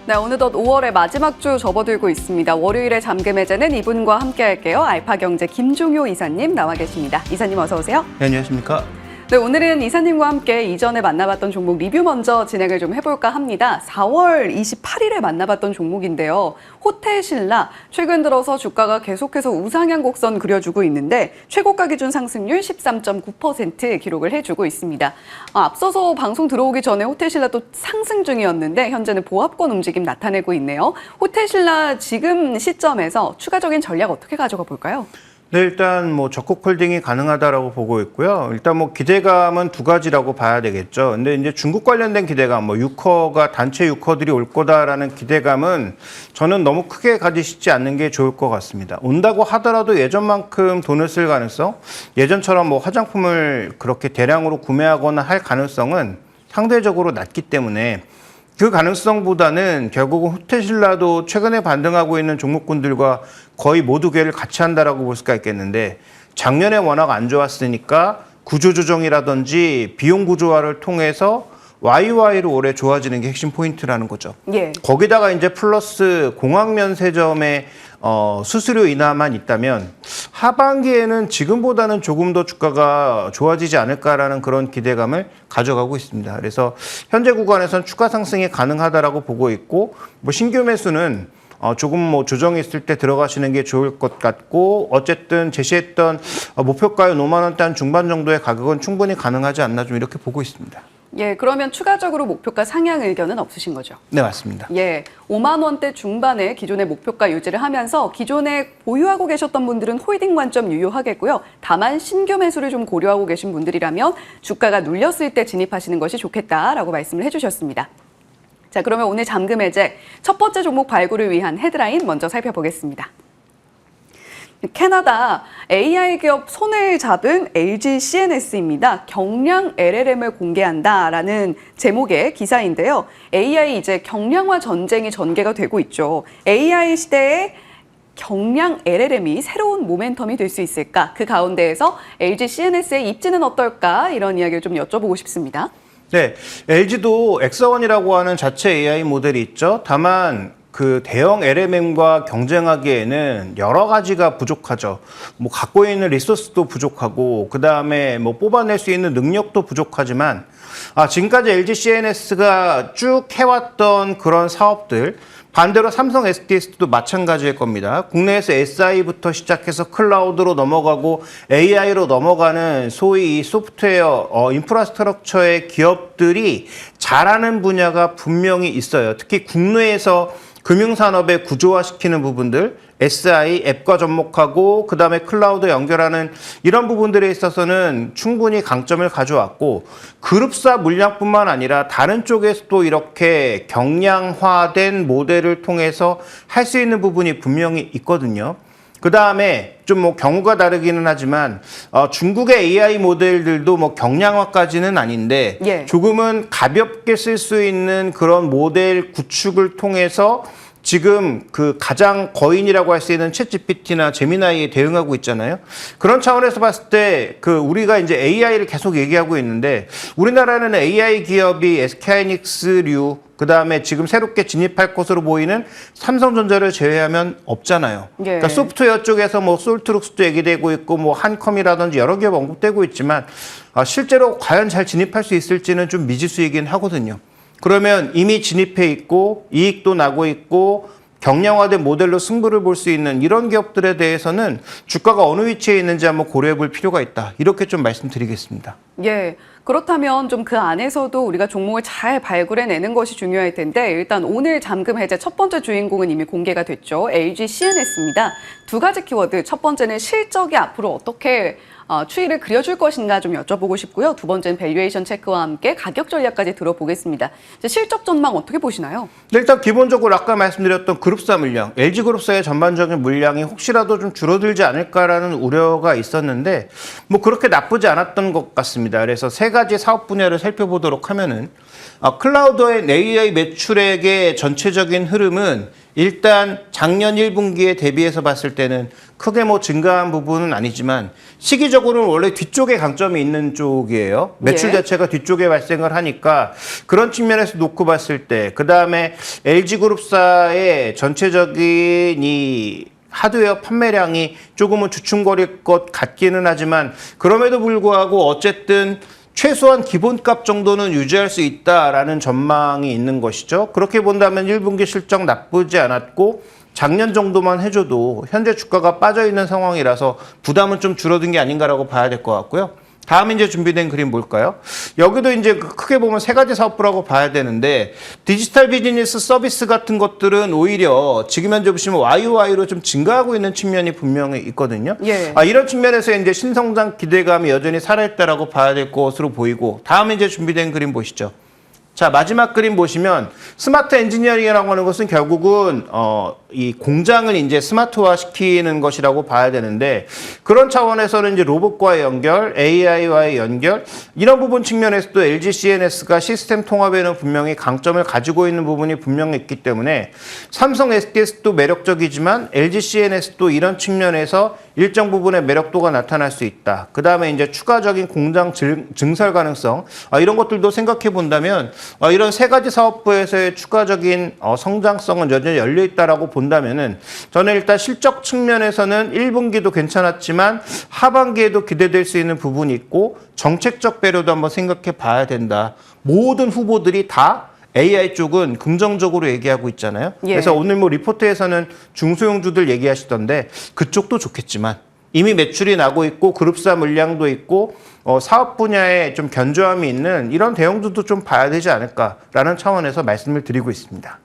네, 어느덧 5월의 마지막 주 접어들고 있습니다. 월요일에 잠금 해제는 이분과 함께 할게요. 알파경제 김종효 이사님 나와 계십니다. 이사님 어서 오세요. 네, 안녕하십니까. 네, 오늘은 이사님과 함께 이전에 만나봤던 종목 리뷰 먼저 진행을 좀 해볼까 합니다. 4월 28일에 만나봤던 종목인데요. 호텔신라, 최근 들어서 주가가 계속해서 우상향 곡선 그려주고 있는데 최고가 기준 상승률 13.9% 기록을 해주고 있습니다. 앞서서 방송 들어오기 전에 호텔신라도 상승 중이었는데 현재는 보합권 움직임 나타내고 있네요. 호텔신라 지금 시점에서 추가적인 전략 어떻게 가져가 볼까요? 네, 일단 뭐 적극 홀딩이 가능하다라고 보고 있고요. 일단 뭐 기대감은 두 가지라고 봐야 되겠죠. 근데 이제 중국 관련된 기대감, 뭐 유커가 단체 유커들이 올 거다라는 기대감은 저는 너무 크게 가지시지 않는 게 좋을 것 같습니다. 온다고 하더라도 예전만큼 돈을 쓸 가능성, 예전처럼 뭐 화장품을 그렇게 대량으로 구매하거나 할 가능성은 상대적으로 낮기 때문에 그 가능성보다는 결국은 호텔신라도 최근에 반등하고 있는 종목군들과 거의 모두 궤를 같이 한다라고 볼 수가 있겠는데 작년에 워낙 안 좋았으니까 구조조정이라든지 비용 구조화를 통해서 YY로 올해 좋아지는 게 핵심 포인트라는 거죠. 예. 거기다가 이제 플러스 공항면세점의 수수료 인하만 있다면 하반기에는 지금보다는 조금 더 주가가 좋아지지 않을까라는 그런 기대감을 가져가고 있습니다. 그래서 현재 구간에선 추가 상승이 가능하다라고 보고 있고 뭐 신규 매수는 조금 뭐 조정이 있을 때 들어가시는 게 좋을 것 같고 어쨌든 제시했던 목표가의 5만 원대 한 중반 정도의 가격은 충분히 가능하지 않나 좀 이렇게 보고 있습니다. 예, 그러면 추가적으로 목표가 상향 의견은 없으신 거죠? 네, 맞습니다. 예, 5만 원대 중반에 기존의 목표가 유지를 하면서 기존에 보유하고 계셨던 분들은 홀딩 관점 유효하겠고요. 다만 신규 매수를 좀 고려하고 계신 분들이라면 주가가 눌렸을 때 진입하시는 것이 좋겠다라고 말씀을 해주셨습니다. 자, 그러면 오늘 잠금 해제 첫 번째 종목 발굴을 위한 헤드라인 먼저 살펴보겠습니다. 캐나다 AI 기업 손을 잡은 LG CNS입니다. 경량 LLM을 공개한다라는 제목의 기사인데요. AI 이제 경량화 전쟁이 전개가 되고 있죠. AI 시대에 경량 LLM이 새로운 모멘텀이 될 수 있을까? 그 가운데에서 LG CNS의 입지는 어떨까? 이런 이야기를 좀 여쭤보고 싶습니다. 네, LG도 엑서원이라고 하는 자체 AI 모델이 있죠. 다만 그 대형 LLM과 경쟁하기에는 여러 가지가 부족하죠. 뭐 갖고 있는 리소스도 부족하고 그 다음에 뭐 뽑아낼 수 있는 능력도 부족하지만 지금까지 LG CNS가 쭉 해왔던 그런 사업들 반대로 삼성 SDS도 마찬가지일 겁니다. 국내에서 SI부터 시작해서 클라우드로 넘어가고 AI로 넘어가는 소위 이 소프트웨어 인프라스트럭처의 기업들이 잘하는 분야가 분명히 있어요. 특히 국내에서 금융산업에 구조화시키는 부분들, SI, 앱과 접목하고 그다음에 클라우드 연결하는 이런 부분들에 있어서는 충분히 강점을 가져왔고 그룹사 물량뿐만 아니라 다른 쪽에서도 이렇게 경량화된 모델을 통해서 할 수 있는 부분이 분명히 있거든요. 그 다음에 좀 뭐 경우가 다르기는 하지만 중국의 AI 모델들도 뭐 경량화까지는 아닌데 예. 조금은 가볍게 쓸 수 있는 그런 모델 구축을 통해서 지금 그 가장 거인이라고 할 수 있는 챗GPT나 제미나이에 대응하고 있잖아요. 그런 차원에서 봤을 때 그 우리가 이제 AI를 계속 얘기하고 있는데 우리나라는 AI 기업이 SK하이닉스류 그다음에 지금 새롭게 진입할 것으로 보이는 삼성전자를 제외하면 없잖아요. 예. 그러니까 소프트웨어 쪽에서 뭐 솔트룩스도 얘기되고 있고 뭐 한컴이라든지 여러 기업 언급되고 있지만 실제로 과연 잘 진입할 수 있을지는 좀 미지수이긴 하거든요. 그러면 이미 진입해 있고 이익도 나고 있고 경량화된 모델로 승부를 볼 수 있는 이런 기업들에 대해서는 주가가 어느 위치에 있는지 한번 고려해 볼 필요가 있다. 이렇게 좀 말씀드리겠습니다. 예. 그렇다면 좀 그 안에서도 우리가 종목을 잘 발굴해내는 것이 중요할 텐데 일단 오늘 잠금 해제 첫 번째 주인공은 이미 공개가 됐죠. LG CNS입니다. 두 가지 키워드. 첫 번째는 실적이 앞으로 어떻게 추이를 그려줄 것인가 좀 여쭤보고 싶고요. 두 번째는 밸류에이션 체크와 함께 가격 전략까지 들어보겠습니다. 실적 전망 어떻게 보시나요? 네, 일단 기본적으로 아까 말씀드렸던 그룹사 물량, LG그룹사의 전반적인 물량이 혹시라도 좀 줄어들지 않을까라는 우려가 있었는데 뭐 그렇게 나쁘지 않았던 것 같습니다. 그래서 세 가지 사업 분야를 살펴보도록 하면은 클라우드의 AI 매출액의 전체적인 흐름은 일단 작년 1분기에 대비해서 봤을 때는 크게 뭐 증가한 부분은 아니지만 시기적으로는 원래 뒤쪽에 강점이 있는 쪽이에요. 매출 예. 자체가 뒤쪽에 발생을 하니까 그런 측면에서 놓고 봤을 때 그다음에 LG그룹사의 전체적인 이 하드웨어 판매량이 조금은 주춤거릴 것 같기는 하지만 그럼에도 불구하고 어쨌든 최소한 기본값 정도는 유지할 수 있다라는 전망이 있는 것이죠. 그렇게 본다면 1분기 실적 나쁘지 않았고 작년 정도만 해줘도 현재 주가가 빠져있는 상황이라서 부담은 좀 줄어든 게 아닌가라고 봐야 될 것 같고요. 다음 이제 준비된 그림 볼까요? 여기도 이제 크게 보면 세 가지 사업부라고 봐야 되는데 디지털 비즈니스 서비스 같은 것들은 오히려 지금 현재 보시면 YOY로 좀 증가하고 있는 측면이 분명히 있거든요. 예. 이런 측면에서 이제 신성장 기대감이 여전히 살아있다라고 봐야 될 것으로 보이고 다음 이제 준비된 그림 보시죠. 자, 마지막 그림 보시면 스마트 엔지니어링이라고 하는 것은 결국은 이 공장을 이제 스마트화 시키는 것이라고 봐야 되는데 그런 차원에서는 이제 로봇과의 연결, AI와의 연결 이런 부분 측면에서도 LG CNS가 시스템 통합에는 분명히 강점을 가지고 있는 부분이 분명히 있기 때문에 삼성 SDS도 매력적이지만 LG CNS도 이런 측면에서 일정 부분의 매력도가 나타날 수 있다. 그 다음에 이제 추가적인 공장 증설 가능성 이런 것들도 생각해 본다면 이런 세 가지 사업부에서의 추가적인 성장성은 여전히 열려 있다라고 본다면은 저는 일단 실적 측면에서는 1분기도 괜찮았지만 하반기에도 기대될 수 있는 부분이 있고 정책적 배려도 한번 생각해 봐야 된다. 모든 후보들이 다 AI 쪽은 긍정적으로 얘기하고 있잖아요. 예. 그래서 오늘 뭐 리포트에서는 중소형주들 얘기하시던데 그쪽도 좋겠지만 이미 매출이 나고 있고 그룹사 물량도 있고 사업 분야에 좀 견조함이 있는 이런 대형주도 좀 봐야 되지 않을까라는 차원에서 말씀을 드리고 있습니다.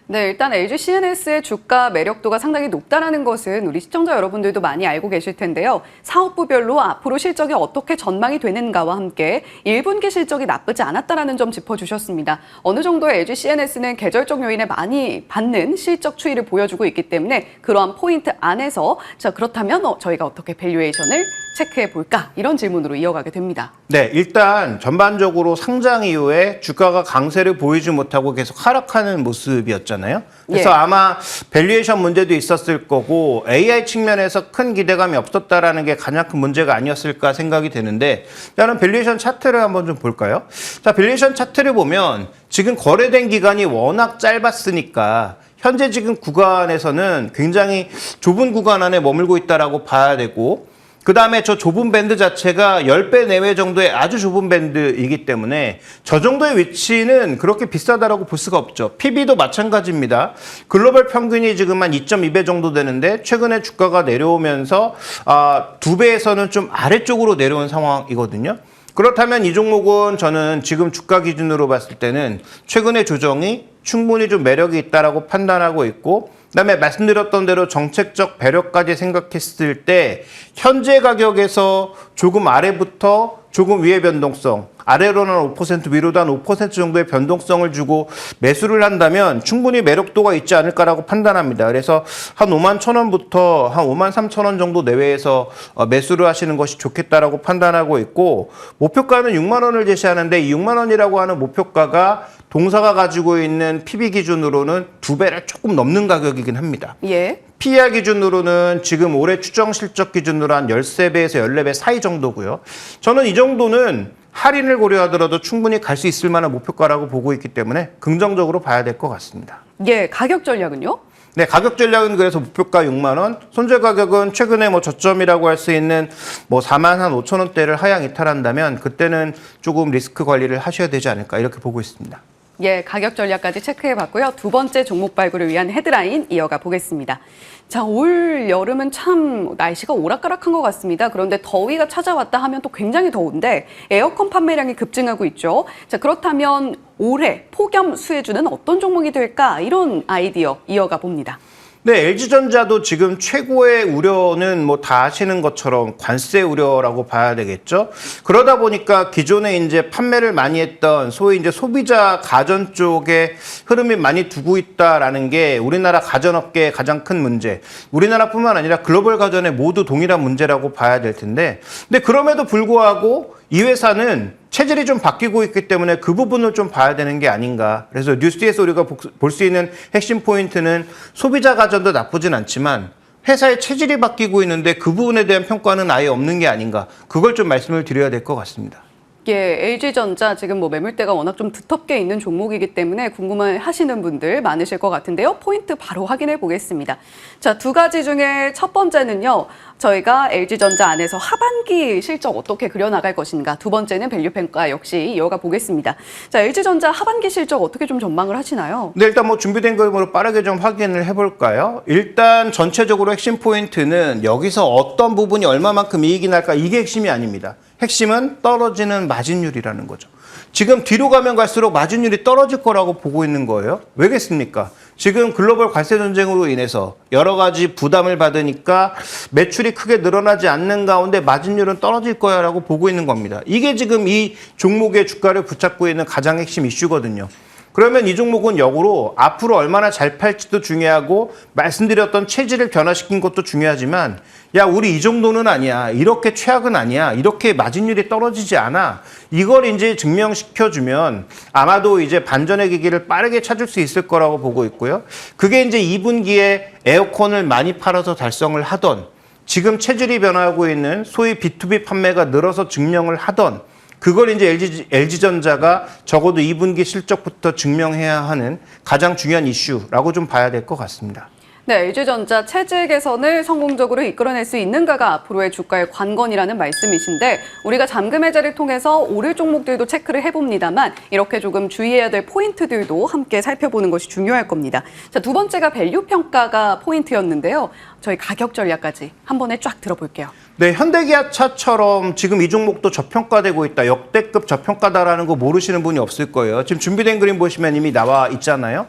네, 일단 LG CNS의 주가 매력도가 상당히 높다라는 것은 우리 시청자 여러분들도 많이 알고 계실 텐데요. 사업부별로 앞으로 실적이 어떻게 전망이 되는가와 함께 1분기 실적이 나쁘지 않았다라는 점 짚어주셨습니다. 어느 정도의 LG CNS는 계절적 요인에 많이 받는 실적 추이를 보여주고 있기 때문에 그러한 포인트 안에서 자 그렇다면 저희가 어떻게 밸류에이션을 체크해 볼까? 이런 질문으로 이어가게 됩니다. 네, 일단 전반적으로 상장 이후에 주가가 강세를 보이지 못하고 계속 하락하는 모습이었잖아요. 그래서 예. 아마 밸류에이션 문제도 있었을 거고 AI 측면에서 큰 기대감이 없었다라는 게 가장 큰 문제가 아니었을까 생각이 되는데 저는 밸류에이션 차트를 한번 좀 볼까요? 자, 밸류에이션 차트를 보면 지금 거래된 기간이 워낙 짧았으니까 현재 지금 구간에서는 굉장히 좁은 구간 안에 머물고 있다라고 봐야 되고 그 다음에 저 좁은 밴드 자체가 10배 내외 정도의 아주 좁은 밴드이기 때문에 저 정도의 위치는 그렇게 비싸다라고 볼 수가 없죠. PB도 마찬가지입니다. 글로벌 평균이 지금 한 2.2배 정도 되는데 최근에 주가가 내려오면서 2배에서는 좀 아래쪽으로 내려온 상황이거든요. 그렇다면 이 종목은 저는 지금 주가 기준으로 봤을 때는 최근의 조정이 충분히 좀 매력이 있다라고 판단하고 있고 그다음에 말씀드렸던 대로 정책적 배려까지 생각했을 때 현재 가격에서 조금 아래부터 조금 위의 변동성, 아래로는 5%, 위로도 한 5% 정도의 변동성을 주고 매수를 한다면 충분히 매력도가 있지 않을까라고 판단합니다. 그래서 한 5만 1,000원부터 한 5만 3,000원 정도 내외에서 매수를 하시는 것이 좋겠다라고 판단하고 있고 목표가는 6만 원을 제시하는데 이 6만 원이라고 하는 목표가가 동사가 가지고 있는 PB 기준으로는 2배를 조금 넘는 가격이긴 합니다. 예. PER 기준으로는 지금 올해 추정 실적 기준으로 한 13배에서 14배 사이 정도고요. 저는 이 정도는 할인을 고려하더라도 충분히 갈 수 있을 만한 목표가라고 보고 있기 때문에 긍정적으로 봐야 될 것 같습니다. 예, 가격 전략은요? 네, 가격 전략은 그래서 목표가 6만 원, 손절 가격은 최근에 뭐 저점이라고 할 수 있는 뭐 4만 한 5천 원대를 하향 이탈한다면 그때는 조금 리스크 관리를 하셔야 되지 않을까 이렇게 보고 있습니다. 예, 가격 전략까지 체크해봤고요. 두 번째 종목 발굴을 위한 헤드라인 이어가 보겠습니다. 자, 올 여름은 참 날씨가 오락가락한 것 같습니다. 그런데 더위가 찾아왔다 하면 또 굉장히 더운데 에어컨 판매량이 급증하고 있죠. 자, 그렇다면 올해 폭염 수혜주는 어떤 종목이 될까? 이런 아이디어 이어가 봅니다. 네, LG전자도 지금 최고의 우려는 뭐 다 아시는 것처럼 관세 우려라고 봐야 되겠죠. 그러다 보니까 기존에 이제 판매를 많이 했던 소위 이제 소비자 가전 쪽에 흐름이 많이 두고 있다라는 게 우리나라 가전업계의 가장 큰 문제. 우리나라뿐만 아니라 글로벌 가전에 모두 동일한 문제라고 봐야 될 텐데. 근데 그럼에도 불구하고 이 회사는 체질이 좀 바뀌고 있기 때문에 그 부분을 좀 봐야 되는 게 아닌가. 그래서 뉴스에서 우리가 볼 수 있는 핵심 포인트는 소비자 가전도 나쁘진 않지만 회사의 체질이 바뀌고 있는데 그 부분에 대한 평가는 아예 없는 게 아닌가. 그걸 좀 말씀을 드려야 될 것 같습니다. 예, LG전자 지금 뭐 매물대가 워낙 좀 두텁게 있는 종목이기 때문에 궁금해하시는 분들 많으실 것 같은데요. 포인트 바로 확인해 보겠습니다. 자, 두 가지 중에 첫 번째는요. 저희가 LG전자 안에서 하반기 실적 어떻게 그려나갈 것인가. 두 번째는 밸류 평가 역시 이어가 보겠습니다. 자, LG전자 하반기 실적 어떻게 좀 전망을 하시나요? 네, 일단 뭐 준비된 거로 빠르게 좀 확인을 해볼까요? 일단 전체적으로 핵심 포인트는 여기서 어떤 부분이 얼마만큼 이익이 날까 이게 핵심이 아닙니다. 핵심은 떨어지는 마진율이라는 거죠. 지금 뒤로 가면 갈수록 마진율이 떨어질 거라고 보고 있는 거예요. 왜겠습니까? 지금 글로벌 관세 전쟁으로 인해서 여러 가지 부담을 받으니까 매출이 크게 늘어나지 않는 가운데 마진율은 떨어질 거야라고 보고 있는 겁니다. 이게 지금 이 종목의 주가를 붙잡고 있는 가장 핵심 이슈거든요. 그러면 이 종목은 역으로 앞으로 얼마나 잘 팔지도 중요하고 말씀드렸던 체질을 변화시킨 것도 중요하지만 야 우리 이 정도는 아니야. 이렇게 최악은 아니야. 이렇게 마진율이 떨어지지 않아. 이걸 이제 증명시켜주면 아마도 이제 반전의 기기를 빠르게 찾을 수 있을 거라고 보고 있고요. 그게 이제 2분기에 에어컨을 많이 팔아서 달성을 하던 지금 체질이 변화하고 있는 소위 B2B 판매가 늘어서 증명을 하던 그걸 이제 LG전자가 적어도 2분기 실적부터 증명해야 하는 가장 중요한 이슈라고 좀 봐야 될 것 같습니다. 네, LG전자 체질 개선을 성공적으로 이끌어낼 수 있는가가 앞으로의 주가의 관건이라는 말씀이신데 우리가 잠금 해제를 통해서 오를 종목들도 체크를 해봅니다만 이렇게 조금 주의해야 될 포인트들도 함께 살펴보는 것이 중요할 겁니다. 자, 두 번째가 밸류 평가가 포인트였는데요. 저희 가격 전략까지 한 번에 쫙 들어볼게요. 네, 현대기아차처럼 지금 이 종목도 저평가되고 있다. 역대급 저평가다라는 거 모르시는 분이 없을 거예요. 지금 준비된 그림 보시면 이미 나와 있잖아요.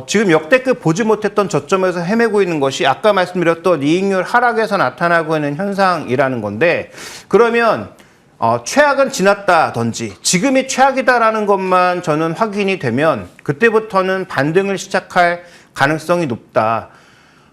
지금 역대급 보지 못했던 저점에서 헤매고 있는 것이 아까 말씀드렸던 이익률 하락에서 나타나고 있는 현상이라는 건데 그러면 최악은 지났다든지 지금이 최악이다라는 것만 저는 확인이 되면 그때부터는 반등을 시작할 가능성이 높다.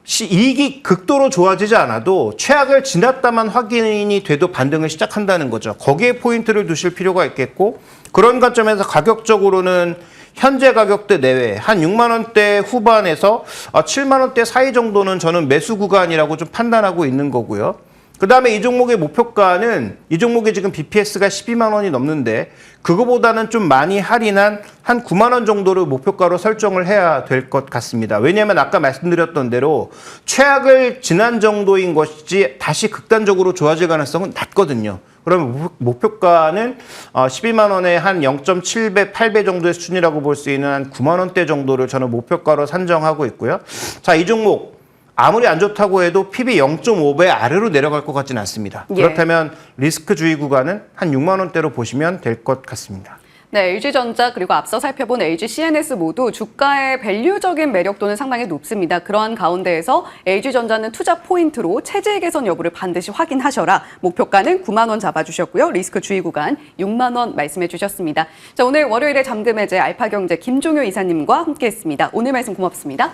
이익이 극도로 좋아지지 않아도 최악을 지났다만 확인이 돼도 반등을 시작한다는 거죠. 거기에 포인트를 두실 필요가 있겠고 그런 관점에서 가격적으로는 현재 가격대 내외 한 6만 원대 후반에서 7만 원대 사이 정도는 저는 매수 구간이라고 좀 판단하고 있는 거고요. 그다음에 이 종목의 목표가는 이 종목이 지금 BPS가 12만 원이 넘는데 그거보다는 좀 많이 할인한 한 9만 원 정도를 목표가로 설정을 해야 될 것 같습니다. 왜냐하면 아까 말씀드렸던 대로 최악을 지난 정도인 것이지 다시 극단적으로 좋아질 가능성은 낮거든요. 그러면 목표가는 12만 원에 한 0.7배, 8배 정도의 수준이라고 볼 수 있는 한 9만 원대 정도를 저는 목표가로 산정하고 있고요. 자, 이 종목 아무리 안 좋다고 해도 PB 0.5배 아래로 내려갈 것 같지는 않습니다. 예. 그렇다면 리스크 주의 구간은 한 6만 원대로 보시면 될 것 같습니다. 네, LG전자 그리고 앞서 살펴본 LG CNS 모두 주가의 밸류적인 매력도는 상당히 높습니다. 그러한 가운데에서 LG전자는 투자 포인트로 체질 개선 여부를 반드시 확인하셔라. 목표가는 9만 원 잡아주셨고요. 리스크 주의 구간 6만 원 말씀해 주셨습니다. 자, 오늘 월요일에 잠금 해제 알파경제 김종효 이사님과 함께했습니다. 오늘 말씀 고맙습니다.